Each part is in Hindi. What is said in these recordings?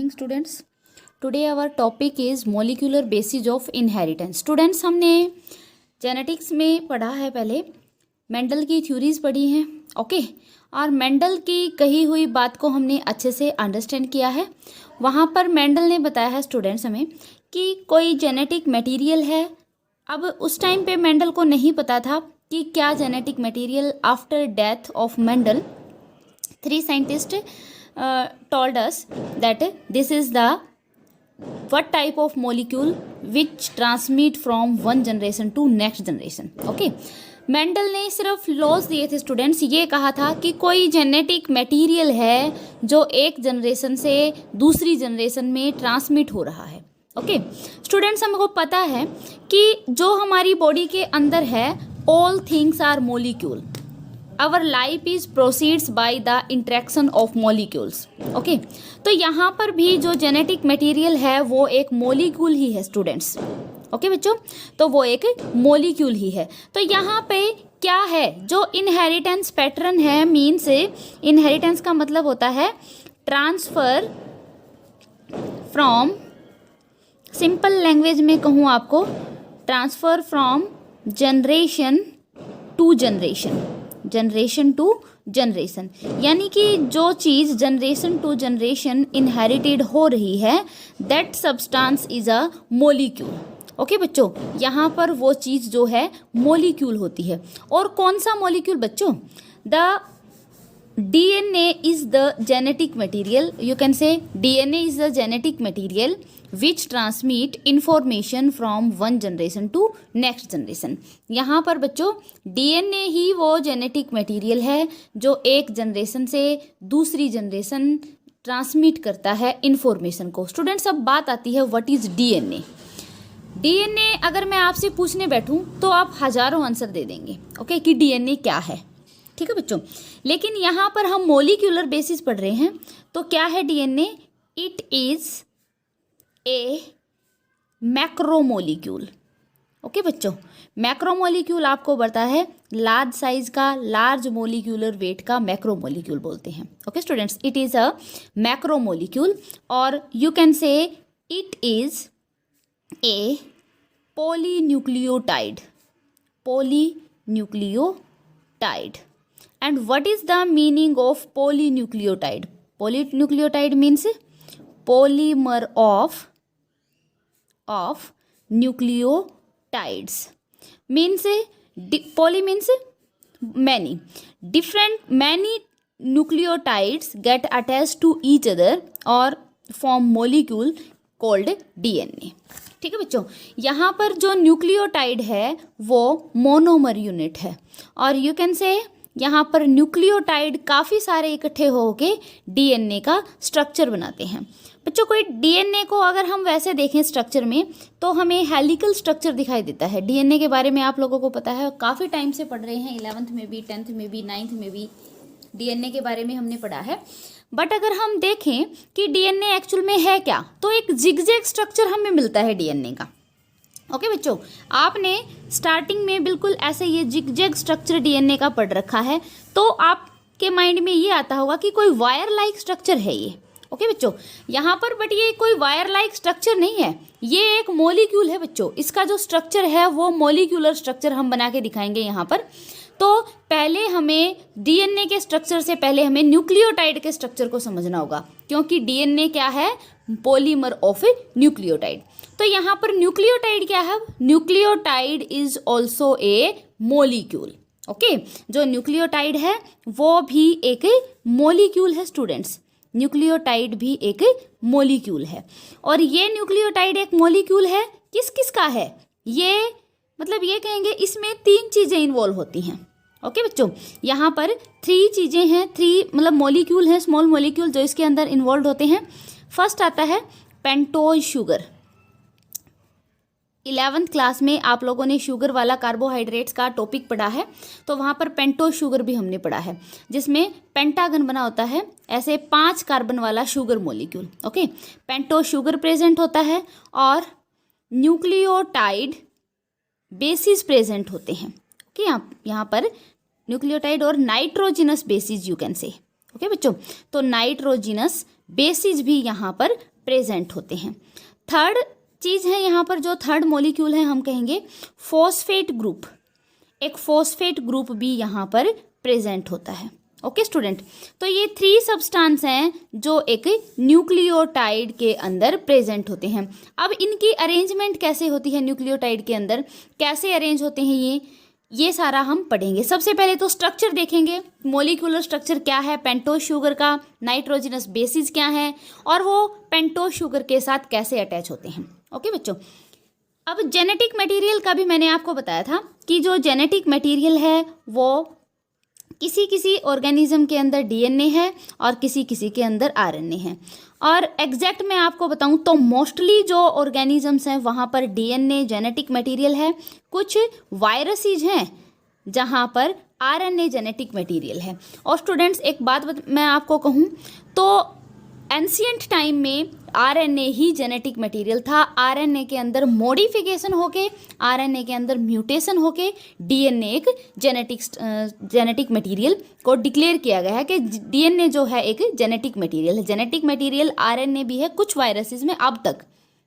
morning students. Today our topic is molecular basis of inheritance. Students हमने जेनेटिक्स में पढ़ा है, पहले मेंडल की थ्योरीज पढ़ी हैं, ओके और मेंडल की कही हुई बात को हमने अच्छे से अंडरस्टैंड किया है। वहाँ पर मेंडल ने बताया है स्टूडेंट्स हमें कि कोई जेनेटिक मटेरियल है। अब उस टाइम पे मेंडल को नहीं पता था कि क्या genetic material. After death of Mendel 3 scientists told us that this is the what type of molecule which transmit from one generation to next generation. Okay, Mendel ने सिर्फ लॉज दिए थे स्टूडेंट्स, ये कहा था कि कोई जेनेटिक मटेरियल है जो एक जनरेशन से दूसरी जनरेशन में ट्रांसमिट हो रहा है। ओके स्टूडेंट्स, हमको पता है कि जो हमारी बॉडी के अंदर है all things are molecule. Our life is proceeds by the interaction of molecules. Okay, तो यहाँ पर भी जो जेनेटिक मटेरियल है वो एक मोलिक्यूल ही है स्टूडेंट्स। ओके बच्चों, तो वो एक मोलिक्यूल ही है। तो यहाँ पे क्या है जो इनहेरिटेंस पैटर्न है, मीन्स इनहेरिटेंस का मतलब होता है ट्रांसफर फ्रॉम, सिंपल लैंग्वेज में कहूँ आपको, transfer from generation to generation, generation to generation, यानी कि जो चीज़ जनरेशन टू जनरेशन इनहेरिटेड हो रही है that substance is a molecule. Okay बच्चों, यहाँ पर वो चीज़ जो है मोलिक्यूल होती है। और कौन सा मोलिक्यूल बच्चों? The DNA is the genetic material, you can say DNA is the genetic material which transmit information from one generation to next generation. यहाँ पर बच्चों DNA ही वो जेनेटिक मटेरियल है जो एक जनरेशन से दूसरी जनरेशन ट्रांसमिट करता है इंफॉर्मेशन को। स्टूडेंट्स, अब बात आती है व्हाट इज DNA। DNA अगर मैं आपसे पूछने बैठूं तो आप हजारों आंसर दे देंगे, ओके कि DNA क्या है। ठीक है बच्चों, लेकिन यहाँ पर हम मोलिक्यूलर बेसिस पढ़ रहे हैं। तो क्या है DNA? It is a macromolecule. Okay बच्चों, मैक्रोमोलिक्यूल आपको पता है लार्ज साइज का, लार्ज मोलिक्यूलर वेट का मैक्रोमोलिक्यूल बोलते हैं। Okay students, it is a macromolecule और you can say it is a polynucleotide, polynucleotide. And what is the meaning of polynucleotide? Polynucleotide means polymer of nucleotides. Means poly means many. Many nucleotides get attached to each other or form molecule called DNA. ठीक है बच्चों, यहाँ पर जो न्यूक्लियोटाइड है वो मोनोमर यूनिट है और यू कैन से यहाँ पर न्यूक्लियोटाइड काफ़ी सारे इकट्ठे होके DNA का स्ट्रक्चर बनाते हैं। बच्चों, कोई DNA को अगर हम वैसे देखें स्ट्रक्चर में तो हमें हेलिकल स्ट्रक्चर दिखाई देता है। DNA के बारे में आप लोगों को पता है, काफ़ी टाइम से पढ़ रहे हैं, 11th में भी, 10th में भी, 9th में भी DNA के बारे में हमने पढ़ा है। बट अगर हम देखें कि DNA एक्चुअल में है क्या, तो एक जिगजैग स्ट्रक्चर हमें मिलता है DNA का। ओके बच्चों, आपने स्टार्टिंग में बिल्कुल ऐसे ये जिगजैग स्ट्रक्चर DNA का पढ़ रखा है, तो आपके माइंड में ये आता होगा कि कोई वायर लाइक स्ट्रक्चर है ये। ओके बच्चों, यहाँ पर बट ये कोई वायर लाइक स्ट्रक्चर नहीं है, ये एक मोलिक्यूल है बच्चों। इसका जो स्ट्रक्चर है वो मोलिक्यूलर स्ट्रक्चर हम बना के दिखाएंगे यहाँ पर। तो पहले हमें DNA के स्ट्रक्चर से पहले हमें न्यूक्लियोटाइड के स्ट्रक्चर को समझना होगा, क्योंकि DNA क्या है? Polymer of nucleotide. तो यहाँ पर न्यूक्लियोटाइड क्या है? Nucleotide is also a molecule. Okay, जो न्यूक्लियोटाइड है वो भी एक मोलिक्यूल है स्टूडेंट्स। न्यूक्लियोटाइड भी एक मोलिक्यूल है और ये न्यूक्लियोटाइड एक मोलिक्यूल है किस किस का है? ये मतलब ये कहेंगे इसमें 3 चीज़ें इन्वॉल्व होती हैं। ओके बच्चों, यहाँ पर 3 चीज़ें हैं, 3 मतलब मोलिक्यूल हैं, स्मॉल मोलिक्यूल जो इसके अंदर इन्वॉल्व होते हैं। फर्स्ट आता है पेंटोज शुगर। 11th क्लास में आप लोगों ने शुगर वाला कार्बोहाइड्रेट्स का टॉपिक पढ़ा है, तो वहाँ पर पेंटोज शुगर भी हमने पढ़ा है, जिसमें पेंटागन बना होता है, ऐसे 5 कार्बन वाला sugar molecule. Okay, pentose sugar present होता है और न्यूक्लियोटाइड बेसिस प्रेजेंट होते हैं। ओके, यहाँ पर न्यूक्लियोटाइड और नाइट्रोजिनस बेसिस यू कैन से। ओके बच्चों, तो नाइट्रोजिनस बेसिस भी यहाँ पर प्रेजेंट होते हैं। थर्ड चीज़ है यहाँ पर, जो थर्ड मॉलिक्यूल है हम कहेंगे फॉस्फेट ग्रुप। एक फॉस्फेट ग्रुप भी यहाँ पर प्रेजेंट होता है। ओके स्टूडेंट, तो ये 3 सब्सटेंस हैं जो एक न्यूक्लियोटाइड के अंदर प्रेजेंट होते हैं। अब इनकी अरेंजमेंट कैसे होती है, न्यूक्लियोटाइड के अंदर कैसे अरेंज होते हैं ये सारा हम पढ़ेंगे। सबसे पहले तो स्ट्रक्चर देखेंगे, मॉलिक्यूलर स्ट्रक्चर क्या है पेंटोज शुगर का, नाइट्रोजनस बेसिस क्या है, और वो पेंटोज शुगर के साथ कैसे अटैच होते हैं। ओके बच्चों, अब जेनेटिक मटेरियल का भी मैंने आपको बताया था कि जो जेनेटिक मटेरियल है वो किसी किसी ऑर्गेनिज्म के अंदर डीएनए है और किसी किसी के अंदर आरएनए है। और एग्जैक्ट मैं आपको बताऊं तो मोस्टली जो ऑर्गेनिजम्स हैं वहाँ पर डीएनए जेनेटिक मटेरियल है, कुछ वायरसेस हैं जहाँ पर आरएनए जेनेटिक मटेरियल है। और स्टूडेंट्स एक बात मैं आपको कहूँ तो एंशिएंट टाइम में आरएनए ही जेनेटिक मटेरियल था। आरएनए के अंदर मॉडिफिकेशन होके, आरएनए के अंदर म्यूटेशन होके डीएनए एक जेनेटिक मटेरियल को डिक्लेयर किया गया है कि डीएनए जो है एक जेनेटिक मटेरियल है। जेनेटिक मटेरियल आरएनए भी है कुछ वायरसेस में अब तक,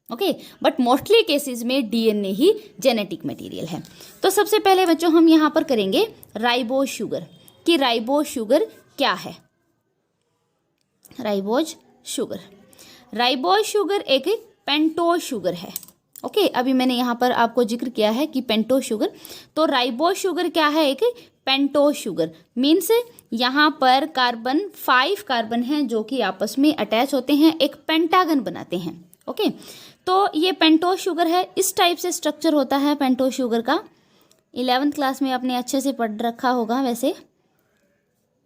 ओके, बट मोस्टली केसेस में डीएनए ही जेनेटिक मटेरियल है। तो सबसे पहले बच्चों हम यहाँ पर करेंगे राइबोज शुगर, कि राइबोज शुगर क्या है। राइबोज शुगर एक पेंटोज शुगर है। ओके, अभी मैंने यहाँ पर आपको जिक्र किया है कि पेंटोज शुगर, तो राइबोज शुगर क्या है, एक पेंटोज शुगर। मीन्स यहाँ पर 5 कार्बन हैं जो कि आपस में अटैच होते हैं, एक पेंटागन बनाते हैं। ओके, तो ये पेंटोज शुगर है। इस टाइप से स्ट्रक्चर होता है पेंटोज शुगर का। 11th क्लास में आपने अच्छे से पढ़ रखा होगा वैसे।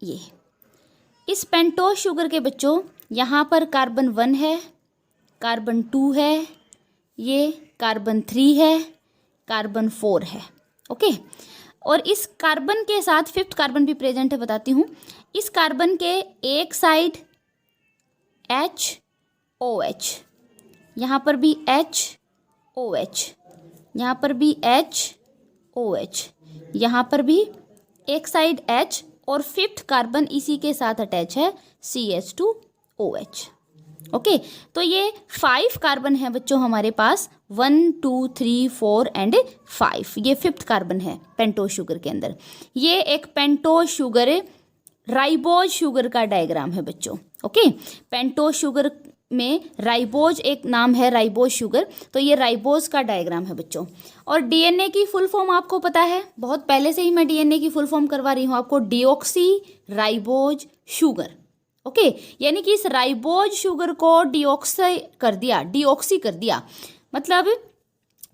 ये इस पेंटोज शुगर के बच्चों यहाँ पर कार्बन 1 है, कार्बन 2 है, ये कार्बन 3 है, कार्बन 4 है। ओके, और इस कार्बन के साथ 5th कार्बन भी प्रेजेंट है, बताती हूँ। इस कार्बन के एक साइड HOH, यहाँ पर भी HOH, यहाँ पर भी HOH, यहाँ पर भी एक साइड H, और 5th कार्बन इसी के साथ अटैच है CH2OH। ओके, तो ये 5 कार्बन है बच्चों हमारे पास, 1 2 3 4 एंड 5, ये 5th कार्बन है पेंटोज शुगर के अंदर। ये एक पेंटोज शुगर राइबोज शुगर का डायग्राम है बच्चों। ओके, पेंटोज शुगर में राइबोज एक नाम है, राइबोज शुगर, तो ये राइबोज का डायग्राम है बच्चों। और डीएनए की फुल फॉर्म आपको पता है, बहुत पहले से ही मैं डीएनए की फुल फॉर्म करवा रही हूँ आपको, डीऑक्सी राइबोज शुगर। ओके, यानी कि इस राइबोज शुगर को डीऑक्सी कर दिया मतलब।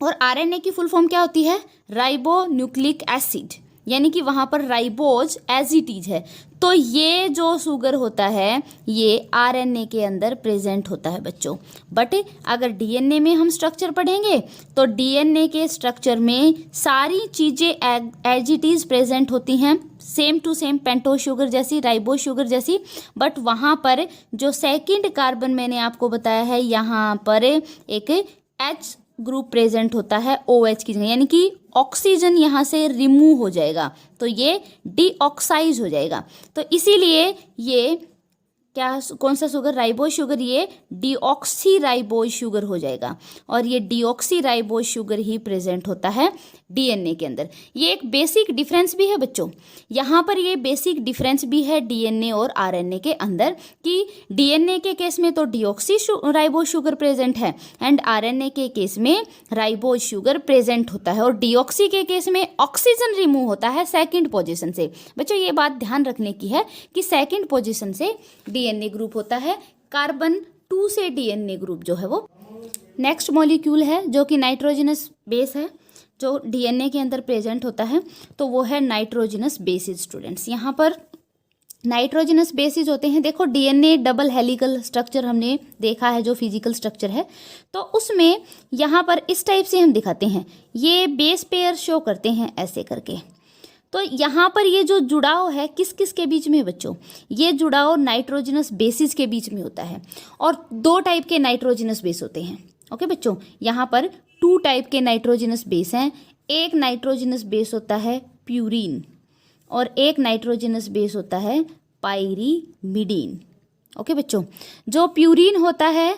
और आरएनए की फुल फॉर्म क्या होती है, राइबो न्यूक्लिक एसिड, यानी कि वहाँ पर राइबोज एज इट इज है। तो ये जो शुगर होता है ये आरएनए के अंदर प्रेजेंट होता है बच्चों। बट अगर डीएनए में हम स्ट्रक्चर पढ़ेंगे तो डीएनए के स्ट्रक्चर में सारी चीज़ें एज इट इज प्रेजेंट होती हैं, same to same pentose sugar जैसी, राइबोज शुगर जैसी। बट वहाँ पर जो सेकंड कार्बन मैंने आपको बताया है, यहाँ पर एक H ग्रुप प्रेजेंट होता है OH की जगह, यानी कि ऑक्सीजन यहाँ से रिमूव हो जाएगा, तो ये डीऑक्साइज हो जाएगा। तो इसीलिए ये क्या, कौन सा शुगर, राइबोज शुगर, ये डीऑक्सी राइबोज शुगर हो जाएगा। और ये डीऑक्सी राइबोज शुगर ही प्रेजेंट होता है डीएनए के अंदर। ये एक बेसिक डिफरेंस भी है बच्चों, यहाँ पर ये बेसिक डिफरेंस भी है डीएनए और आरएनए के अंदर, कि डीएनए के केस में तो डीऑक्सी राइबोज शुगर प्रेजेंट है एंड आरएनए के केस में राइबोज शुगर प्रेजेंट होता है, और डीऑक्सी के केस में ऑक्सीजन रिमूव होता है सेकेंड पोजिशन से। बच्चों ये बात ध्यान रखने की है कि सेकेंड पोजिशन से डीएनए ग्रुप होता है, कार्बन 2 से डीएनए ग्रुप जो है वो। नेक्स्ट मॉलिक्यूल है जो कि नाइट्रोजनस बेस है, जो डीएनए के अंदर प्रेजेंट होता है, तो वो है नाइट्रोजनस बेसिस। स्टूडेंट्स यहाँ पर नाइट्रोजनस बेसिस होते हैं, देखो डीएनए डबल हेलिकल स्ट्रक्चर हमने देखा है जो फिजिकल स्ट्रक्चर है, तो उसमें यहाँ पर इस टाइप से हम दिखाते हैं, ये बेस पेयर शो करते हैं ऐसे करके। तो यहाँ पर ये जो जुड़ाव है किस किस के बीच में है बच्चों, ये जुड़ाव नाइट्रोजनस बेसिस के बीच में होता है। और 2 टाइप के नाइट्रोजनस बेस होते हैं। ओके बच्चों, यहाँ पर 2 टाइप के नाइट्रोजनस बेस हैं। एक नाइट्रोजनस बेस होता है प्यूरीन और एक नाइट्रोजनस बेस होता है पायरीमिडीन। ओके बच्चों, जो प्यूरीन होता है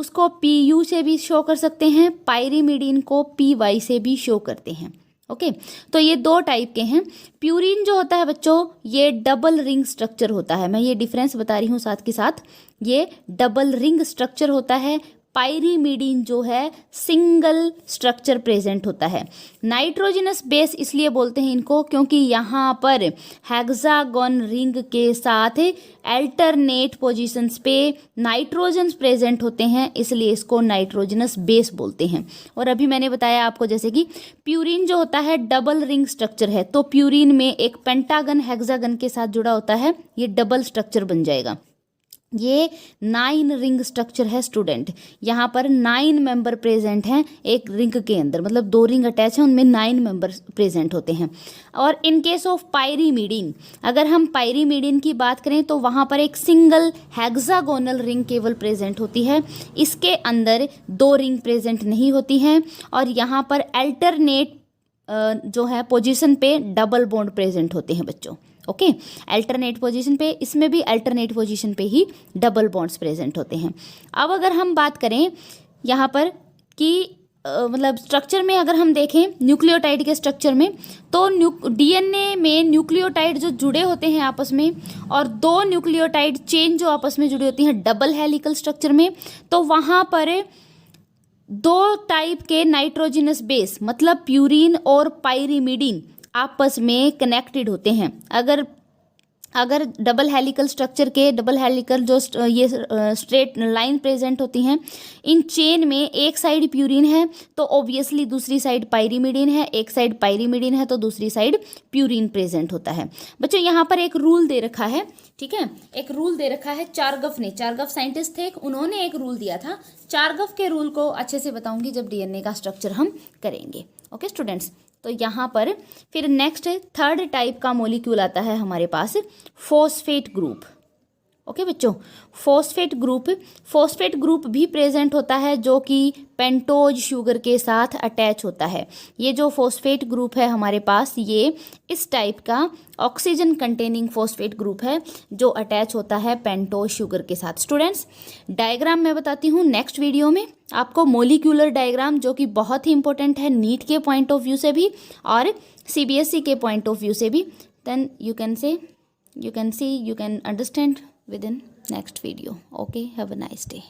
उसको PU से भी शो कर सकते हैं, पायरीमिडीन को PY से भी शो करते हैं। ओके तो ये दो टाइप के हैं। प्यूरिन जो होता है बच्चों, ये डबल रिंग स्ट्रक्चर होता है, मैं ये डिफरेंस बता रही हूँ साथ के साथ, ये डबल रिंग स्ट्रक्चर होता है। पायरीमिडीन जो है सिंगल स्ट्रक्चर प्रेजेंट होता है। नाइट्रोजनस बेस इसलिए बोलते हैं इनको क्योंकि यहाँ पर हेक्सागोन रिंग के साथ अल्टरनेट पोजीशंस पे नाइट्रोजन्स प्रेजेंट होते हैं, इसलिए इसको नाइट्रोजनस बेस बोलते हैं। और अभी मैंने बताया आपको जैसे कि प्यूरिन जो होता है डबल रिंग स्ट्रक्चर है, तो प्यूरिन में एक पेंटागन हेक्सागन के साथ जुड़ा होता है, ये डबल स्ट्रक्चर बन जाएगा। ये 9 रिंग स्ट्रक्चर है स्टूडेंट, यहाँ पर 9 मेंबर प्रेजेंट हैं एक रिंग के अंदर, मतलब 2 रिंग अटैच हैं उनमें 9 मेंबर प्रेजेंट होते हैं। और इन केस ऑफ पायरीमिडीन, अगर हम पायरीमिडीन की बात करें तो वहाँ पर एक सिंगल हेक्सागोनल रिंग केवल प्रेजेंट होती है, इसके अंदर 2 रिंग प्रेजेंट नहीं होती हैं। और यहाँ पर अल्टरनेट जो है पोजीशन पे डबल बॉन्ड प्रेजेंट होते हैं बच्चों। ओके अल्टरनेट पोजीशन पे, इसमें भी अल्टरनेट पोजीशन पे ही डबल बॉन्ड्स प्रेजेंट होते हैं। अब अगर हम बात करें यहाँ पर कि मतलब स्ट्रक्चर में अगर हम देखें न्यूक्लियोटाइड के स्ट्रक्चर में, तो DNA में न्यूक्लियोटाइड जो जुड़े होते हैं आपस में, और 2 न्यूक्लियोटाइड चेन जो आपस में जुड़ी होती हैं डबल हेलिकल स्ट्रक्चर में, तो वहाँ पर 2 टाइप के नाइट्रोजनस बेस मतलब प्यूरिन और पायरीमिडीन आपस में कनेक्टेड होते हैं। अगर डबल हेलिकल स्ट्रक्चर के डबल हेलिकल जो ये स्ट्रेट लाइन प्रेजेंट होती हैं, इन चेन में एक साइड प्यूरिन है तो ऑब्वियसली दूसरी साइड पायरीमिडीन है, एक साइड पायरीमिडीन है तो दूसरी साइड प्यूरिन प्रेजेंट होता है। बच्चों यहाँ पर एक रूल दे रखा है, ठीक है, एक रूल दे रखा है चारगफ ने, चारगफ साइंटिस्ट थे, उन्होंने एक रूल दिया था। चारगफ के रूल को अच्छे से बताऊंगी जब DNA का स्ट्रक्चर हम करेंगे। ओके स्टूडेंट्स, तो यहाँ पर फिर नेक्स्ट 3rd टाइप का मॉलिक्यूल आता है हमारे पास, फॉस्फेट ग्रुप। ओके बच्चों, फॉस्फेट ग्रुप भी प्रेजेंट होता है जो कि पेंटोज शुगर के साथ अटैच होता है। ये जो फॉस्फेट ग्रुप है हमारे पास, ये इस टाइप का ऑक्सीजन कंटेनिंग फॉस्फेट ग्रुप है जो अटैच होता है पेंटोज शुगर के साथ। स्टूडेंट्स डायग्राम मैं बताती हूँ नेक्स्ट वीडियो में आपको, मॉलिक्यूलर डायग्राम जो कि बहुत ही इंपॉर्टेंट है नीट के पॉइंट ऑफ व्यू से भी और CBSE के पॉइंट ऑफ व्यू से भी। Then you can understand within next video. Okay, have a nice day.